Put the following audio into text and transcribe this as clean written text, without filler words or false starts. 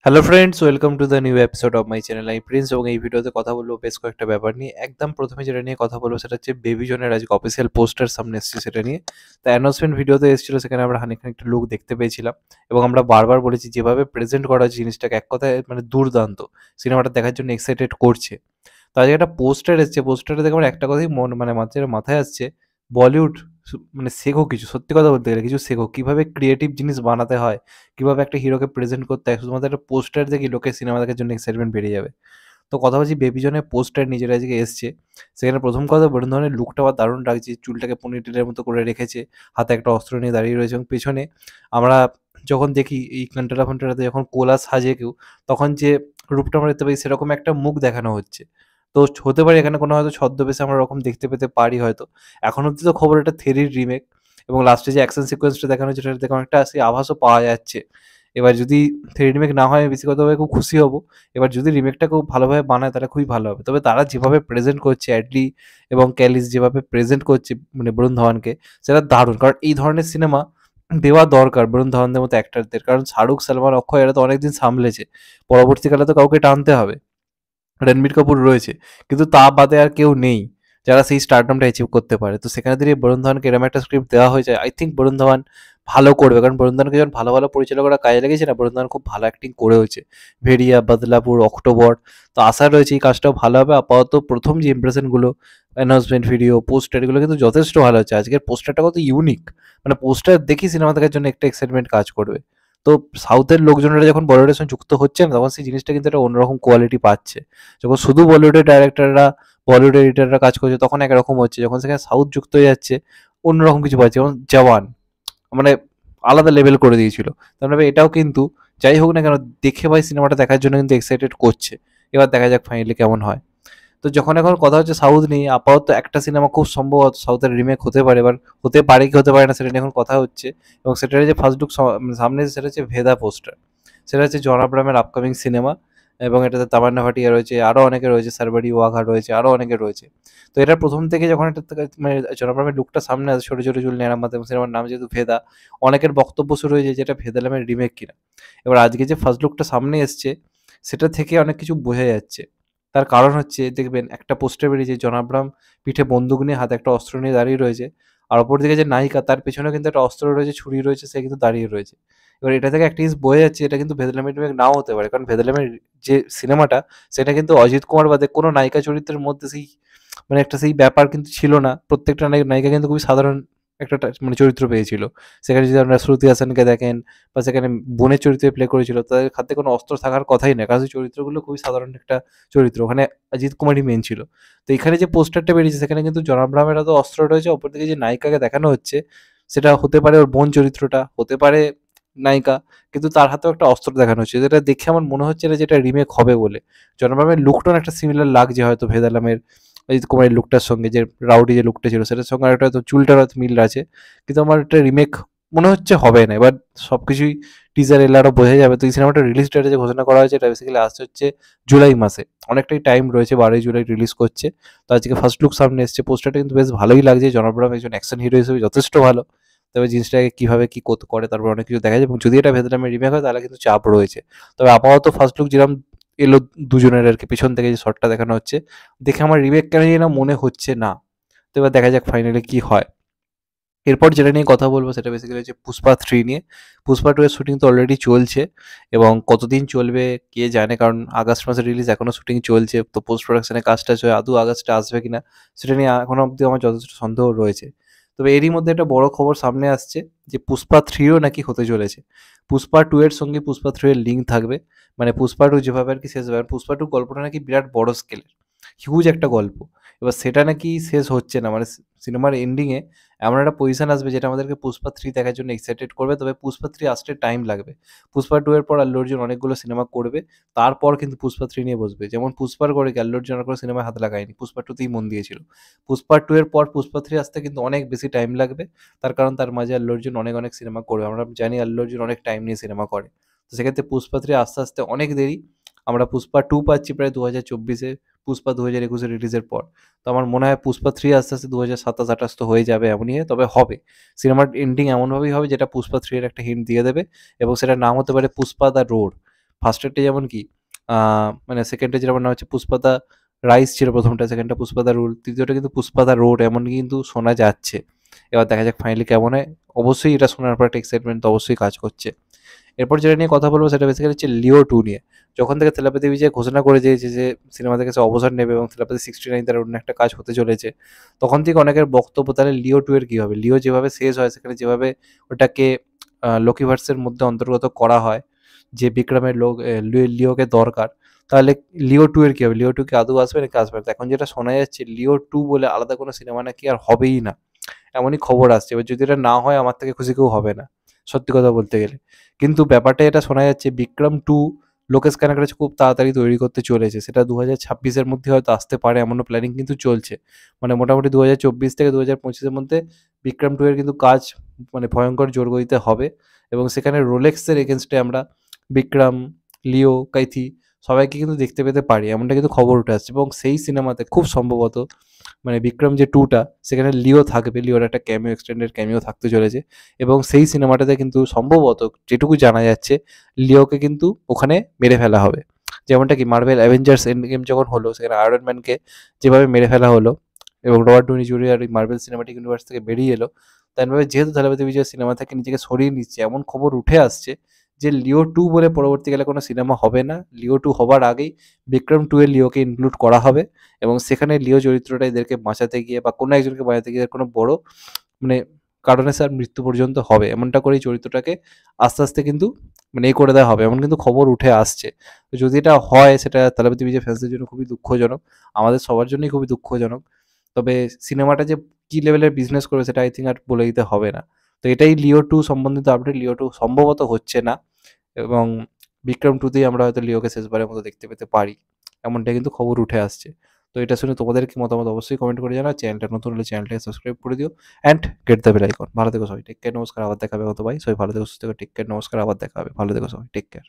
Hello friends, welcome to the new episode of my channel. আমি Prince এবং এই ভিডিওতে কথা বলবো বেশ কয়েকটা ব্যাপার নিয়ে। একদম প্রথমে যেটা নিয়ে কথা বলবো সেটা হচ্ছে বেবি জনের আজকে অফিসিয়াল পোস্টার সামনে এসেছে সেটা নিয়ে। তো অ্যানাউন্সমেন্ট ভিডিওতে এসেছিল, সেখানে আমরা খানিকটা লুক দেখতে পেয়েছিলাম এবং আমরা বারবার বলেছি যেভাবে প্রেজেন্ট করা হচ্ছে জিনিসটাকে এক কথায় মানে দুর্দান্ত, সিনেমাটা দেখার জন্য এক্সাইটেড করছে। তো আজকে একটা পোস্টার এসেছে, পোস্টারে দেখে আমার একটা কথাই মানে মাথায় আসছে, বলিউড মানে শেখো কিছু, সত্যি কথা বলতে গেলে কিছু শেখো, কিভাবে ক্রিয়েটিভ জিনিস বানাতে হয়, কিভাবে একটা হিরোকে প্রেজেন্ট করতে হয়। শুধুমাত্র একটা পোস্টার দেখি লোকের সিনেমা দেখার জন্য এক্সাইটমেন্ট বেড়ে যাবে। তো কথা বলছি বেবি জনের পোস্টার নিজের আজকে এসছে। সেখানে প্রথম কথা বরুণ ধরনের লুকটা আবার দারুণ লাগছে, চুলটাকে পনিটেলের মতো করে রেখেছে, হাতে একটা অস্ত্র নিয়ে দাঁড়িয়ে রয়েছে এবং পেছনে আমরা যখন দেখি এই কান্টারা ফান্টারাতে যখন কোলা সাজে কেউ, তখন যে রূপটা আমরা দেখতে পাই সেরকম একটা মুখ দেখানো হচ্ছে। তো হতে পারে এখানে কোনো হয়তো ছদ্মবেশে আমরা ওরকম দেখতে পেতে পারি হয়তো। এখন অব্দি তো খবর এটা থেরির রিমেক এবং লাস্টে যে অ্যাকশন সিকোয়েন্সটা দেখানো হচ্ছে সেটা দেখে অনেকটা সেই আভাসও পাওয়া যাচ্ছে। এবার যদি থ্রি রিমেক না হয় আমি ব্যক্তিগতভাবে খুব খুশি হব। এবার যদি রিমেকটা খুব ভালোভাবে বানায় তাহলে খুবই ভালো হবে। তবে তারা যেভাবে প্রেজেন্ট করছে অ্যাডলি এবং ক্যালিস যেভাবে প্রেজেন্ট করছে মানে বরুণ ধাওয়ানকে, সেটা দারুণ। কারণ এই ধরনের সিনেমা দেওয়া দরকার বরুণ ধাওয়ানদের মতো অ্যাক্টরদের। কারণ শাহরুখ, সালমান, অক্ষয় এরা তো অনেকদিন সামলেছে। পরবর্তীকালে তো কাউকে টানতে হবে। রণবীর কাপুর রয়েছে। কিন্তু তা বাদে আর কেউ নেই যারা সেই স্টারডামটা অ্যাচিভ করতে পারে। তো সেখানে দাঁড়িয়ে বরুণ ধাওয়ানকে এরকম একটা স্ক্রিপ্ট দেওয়া হয়েছে, আই থিঙ্ক বরুণ ধাওয়ান ভালো করবে। কারণ বরুণ ধাওয়ানকে যখন ভালো ভালো পরিচালকরা কাজে লেগেছে না, বরুণ ধাওয়ান খুব ভালো অ্যাক্টিং করেওছে। ভেড়িয়া, বদলাপুর, অক্টোবর। তো আশা রয়েছে এই কাজটাও ভালো হবে। আপাতত প্রথম যে ইমপ্রেশনগুলো, অ্যানাউন্সমেন্ট ভিডিও, পোস্টার, এগুলো কিন্তু যথেষ্ট ভালো হচ্ছে। আজকের পোস্টারটা কত ইউনিক, মানে পোস্টার দেখি সিনেমা দেখার জন্য একটা এক্সাইটমেন্ট কাজ করবে। তো সাউথের লোকজনেরা যখন বলিউডের সঙ্গে যুক্ত হচ্ছে না, তখন সেই জিনিসটা কিন্তু একটা অন্যরকম কোয়ালিটি পাচ্ছে। যখন শুধু বলিউডের ডাইরেক্টররা, বলিউডের এডিটররা কাজ করছে তখন একরকম হচ্ছে, যখন সেখানে সাউথ যুক্ত হয়ে যাচ্ছে অন্যরকম কিছু পাচ্ছে। যেমন জওয়ান, মানে আলাদা লেভেল করে দিয়েছিল। তারপরে এটাও কিন্তু যাই হোক না কেন দেখে ভাই সিনেমাটা দেখার জন্য কিন্তু এক্সাইটেড করছে। এবার দেখা যাক ফাইনালি কেমন হয়। তো যখন এখন কথা হচ্ছে সাউথ নিয়ে, আপাতত একটা সিনেমা খুব সম্ভবত সাউথের রিমেক হতে পারে। এবার হতে পারে কি হতে পারে না সেটা নিয়ে এখন কথা হচ্ছে। এবং সেটার যে ফার্স্ট লুক সামনে সেটা হচ্ছে ভেদা পোস্টার। সেটা হচ্ছে জন আব্রাহামের আপকামিং সিনেমা এবং এটাতে তামান্না ভাটিয়া রয়েছে, আরও অনেকে রয়েছে, সারবারি ওয়াঘা রয়েছে, আরও অনেকে রয়েছে। তো এটা প্রথম থেকে যখন এটা মানে জন আব্রাহামের লুকটা সামনে আসে, ছোটো ছোটো চুল নেড়ার মাধ্যমে, সিনেমার নাম যেহেতু ভেদা, অনেকের বক্তব্য শুরু হয়েছে যে এটা ভেদা নামের রিমেক কিনা। এবার আজকে যে ফার্স্ট লুকটা সামনে এসছে সেটা থেকে অনেক কিছু বোঝা যাচ্ছে। তার কারণ হচ্ছে দেখবেন একটা পোস্টার বেরিয়েছে, জন আব্রাহাম পিঠে বন্দুক নিয়ে, হাতে একটা অস্ত্র নিয়ে দাঁড়িয়ে রয়েছে। আর অপরদিকে যে নায়িকা তার পেছনেও কিন্তু একটা অস্ত্র রয়েছে, ছুরি রয়েছে, সে কিন্তু দাঁড়িয়ে রয়েছে। এবার এটা থেকে একটা জিনিস বোঝা যাচ্ছে এটা কিন্তু ভেদলামের রিমেক নাও হতে পারে। কারণ ভেদলামের যে সিনেমাটা সেটা কিন্তু অজিত কুমার বাদে কোনো নায়িকা চরিত্রের মধ্যে সেই মানে একটা সেই ব্যাপার কিন্তু ছিল না। প্রত্যেকটা নায়িকা কিন্তু খুবই সাধারণ একটা মানে চরিত্র পেয়েছিল। সেখানে যদি আপনারা শ্রুতি হাসানকে দেখেন বা সেখানে বোনের চরিত্রে প্লে করেছিল, তাদের হাতে কোনো অস্ত্র থাকার কথাই না। কারণ সেই চরিত্রগুলো খুবই সাধারণ একটা চরিত্র। ওখানে অজিত কুমারই মেইন ছিল। তো এখানে যে পোস্টারটা বেরিয়েছে সেখানে কিন্তু জন আব্রাহামের হাতে অস্ত্র রয়েছে। অপরদিকে যে নায়িকাকে দেখানো হচ্ছে সেটা হতে পারে ওর বোন চরিত্রটা, হতে পারে নায়িকা। কিন্তু তার হাতেও একটা অস্ত্র দেখানো হচ্ছে, যেটা দেখে আমার মনে হচ্ছে না যেটা রিমেক হবে বলে। জন আব্রাহামের লুকটাও একটা সিমিলার লাগছে হয়তো ভেদালামের অজিত কুমারের লুকটার সঙ্গে, যে রাউডি যে লুকটা ছিল সেটার সঙ্গে একটা হয়তো চুলটার হয়তো মিল আছে। কিন্তু আমার একটা রিমেক মনে হচ্ছে হবে না। এবার সবকিছুই টিজার এলে আরও বোঝা যাবে। তো এই সিনেমাটার রিলিজ ডেট যে ঘোষণা করা হয়েছে এটা বেসিক্যালি আসছে হচ্ছে জুলাই মাসে। অনেকটাই টাইম রয়েছে, 12ই জুলাই রিলিজ করছে। তো আজকে ফার্স্ট লুক সামনে এসছে, পোস্টারটা কিন্তু বেশ ভালোই লাগছে। জন আব্রাহাম একজন অ্যাকশন হিরো হিসেবে যথেষ্ট ভালো। তবে জিনিসটাকে কীভাবে কী করে তারপর অনেক কিছু দেখা যায়। এবং যদি এটা ভেতনামের রিমেক হয় তাহলে কিন্তু চাপ রয়েছে। তবে আপাতত ফার্স্ট লুক যেরকম এলো দুজনের আর কি, পেছন থেকে যে শটটা দেখানো হচ্ছে দেখে আমার রিমেক কেন যেন মনে হচ্ছে না। তো এবার দেখা যাক ফাইনালি কী হয়। এরপর যেটা নিয়ে কথা বলবো সেটা বেসিক্যালি হচ্ছে পুষ্পা 3 নিয়ে। পুষ্পা 2 এর শুটিং তো অলরেডি চলছে এবং কতদিন চলবে কে জানে, কারণ আগস্ট মাসে রিলিজ, এখনও শুটিং চলছে। তো পোস্ট প্রোডাকশনে কাজটা হচ্ছে, আদৌ আগস্টে আসবে কিনা সেটা নিয়ে এখনও অবধি আমার যথেষ্ট সন্দেহ রয়েছে। তবে এরই মধ্যে একটা বড় খবর সামনে আসছে যে পুষ্পা 3ও নাকি হতে চলেছে। পুষ্পা 2 এর সঙ্গে পুষ্পা 3 এর লিঙ্ক থাকবে। মানে পুষ্পা 2 যেভাবে আর কি শেষ হবে, আর পুষ্পা 2 গল্পটা নাকি বিরাট বড় স্কেলের, হিউজ একটা গল্প। এবার সেটা নাকি শেষ হচ্ছে না, মানে সিনেমার এন্ডিংয়ে এমন একটা পজিশন আসবে যেটা আমাদেরকে পুষ্পা 3 দেখার জন্য এক্সাইটেড করবে। তবে পুষ্পা 3 আসতে টাইম লাগবে। পুষ্পা 2 এর পর আল্লু অর্জুন অনেকগুলো সিনেমা করবে। তারপর কিন্তু পুষ্পা 3 নিয়ে বসবে। যেমন পুষ্পার পরে কি আল্লু অর্জুন আর কোনো সিনেমায় হাত লাগায়নি। পুষ্পা 2 তেই মন দিয়েছিল। পুষ্পা 2 এর পর পুষ্পা 3 আসতে কিন্তু অনেক বেশি টাইম লাগবে। তার কারণ তার মাঝে আল্লু অর্জুন অনেক সিনেমা করবে। আমরা জানি আল্লু অর্জুন অনেক টাইম নিয়ে সিনেমা করে। তো সেক্ষেত্রে পুষ্পা 3 আস্তে অনেক দেরি। আমরা পুষ্পা 2 পাচ্ছি প্রায় 2024-এ, পুষ্পা 2021-এ রিলিজের পর। তো আমার মনে হয় পুষ্পা 3 আস্তে 2027-28 তো হয়ে যাবে এমনই, তবে হবে। সিনেমার এন্ডিং এমনভাবেই হবে যেটা পুষ্পা 3 এর একটা হিন্ট দিয়ে দেবে এবং সেটার নাম হতে পারে পুষ্পা দ্য রোড। ফার্স্টেরটা যেমন কি মানে সেকেন্ডে যেমন নাম হচ্ছে পুষ্পাদা রাইস ছিল প্রথমটা, সেকেন্ডটা পুষ্পাদা রুল, তৃতীয়টা কিন্তু পুষ্পাদা রোড এমনকি কিন্তু শোনা যাচ্ছে। এবার দেখা যাক ফাইনালি কেমন হয়। অবশ্যই এটা শোনার পর একটা এক্সাইটমেন্ট তো অবশ্যই কাজ করছে। এরপর যেটা নিয়ে কথা বলবো সেটা বেসিক্যালি হচ্ছে লিও 2 নিয়ে। যখন থেকে থেলাপতি বিজয় ঘোষণা করে দিয়েছে যে সিনেমা থেকে সে অবসর নেবে এবং থেলাপতি 69 তার অন্য একটা কাজ হতে চলেছে, তখন থেকে অনেকের বক্তব্য তাহলে লিও 2 এর কী হবে? লিও যেভাবে শেষ হয় সেখানে যেভাবে ওটাকে লোকিভার্সের মধ্যে অন্তর্গত করা হয়, যে বিক্রমের লিওকে দরকার, তাহলে লিও 2 এর কী হবে? লিও 2 কি আদৌ আসবে নাকি আসবে না? তো এখন যেটা শোনা যাচ্ছে লিও 2 বলে আলাদা কোনো সিনেমা নাকি আর হবেই না। এমনই খবর আসছে। এবার যদি এটা না হয় আমার থেকে খুশি কেউ হবে না, সত্যি কথা বলতে গেলে। কিন্তু ব্যাপারটা এটা শোনা যাচ্ছে বিক্রম 2 লোকেশ কানাগড়া খুব তাড়াতাড়ি তৈরি করতে চলেছে। সেটা 2026 এর মধ্যে হয়তো আসতে পারে, এমনও প্ল্যানিং কিন্তু চলছে। মানে মোটামুটি 2024 থেকে 2025 এর মধ্যে বিক্রম 2 এর কিন্তু কাজ মানে ভয়ঙ্কর জোরগতিতে হবে এবং সেখানে রোলেক্সের এগেইনস্টে আমরা বিক্রম, লিও, কাইথি সবাইকে কিন্তু দেখতে পেতে পারি। এমনটা কিন্তু খবর উঠে আসছে এবং সেই সিনেমাতে খুব সম্ভবত মানে বিক্রম যে 2 টা সেখানে লিও থাকবে। লিওর একটা ক্যামিও, এক্সটেন্ডেড ক্যামিও থাকতে চলেছে এবং সেই সিনেমাটাতে কিন্তু সম্ভবত যেটুকু জানা যাচ্ছে লিওকে কিন্তু ওখানে মেরে ফেলা হবে। যেমনটা কি মার্ভেল অ্যাভেঞ্জার্স এন্ড গেম যখন হলো সেখানে আয়রন ম্যানকে যেভাবে মেরে ফেলা হলো এবং রবার্ট ডুনি জুনিয়র ওই মার্ভেল সিনেমাটিক ইউনিভার্স থেকে বেরিয়ে এলো, তেমনভাবে যেহেতু থালাপতি বিজয় সিনেমা থেকে নিজেকে সরিয়ে নিচ্ছে এমন খবর উঠে আসছে যে লিও 2 বলে পরবর্তীকালে কোনো সিনেমা হবে না। লিও 2 হবার আগেই বিক্রম 2 এ লিওকে ইনক্লুড করা হবে এবং সেখানে লিও চরিত্রটা এদেরকে বাঁচাতে গিয়ে বা কোনো একজনকে বাঁচাতে গিয়ে কোনো বড় মানে কারণে স্যার মৃত্যু পর্যন্ত হবে। এমনটা করেই চরিত্রটাকে আস্তে, আস্তে কিন্তু মানে করে দেওয়া হবে। এমন কিন্তু খবর উঠে আসছে। তো যদি এটা হয় সেটা থালাপতি বিজয় ফ্যান্সদের জন্য খুবই দুঃখজনক। আমাদের সবার জন্যই খুবই দুঃখজনক। তবে সিনেমাটা যে কি লেভেলের বিজনেস করবে সেটা আই থিংক আর বলে দিতে হবে না। তো এটাই লিও 2 সম্বন্ধিত আপডেট। লিও 2 সম্ভবত হচ্ছে না এবং বিক্রম 2 তেই আমরা হয়তো লিওকে শেষবারের মতো দেখতে পেতে পারি। এমনটাই কিন্তু খবর উঠে আসছে। তো এটা শুনে তোমাদের কি মতামত অবশ্যই কমেন্ট করে জানাও। চ্যানেলটা নতুন হলে চ্যানেলটাকে সাবস্ক্রাইব করে দিও and get the bell icon. ভালো থেকো সবাই। টেক কেয়ার, নমস্কার। আবার দেখা হবে হয়তো ভাই। সবাই ভালো থেকো, সুস্থ থেকো। টেক কেয়ার, নমস্কার। আবার দেখা হবে। ভালো থেকো সবাই। Take care.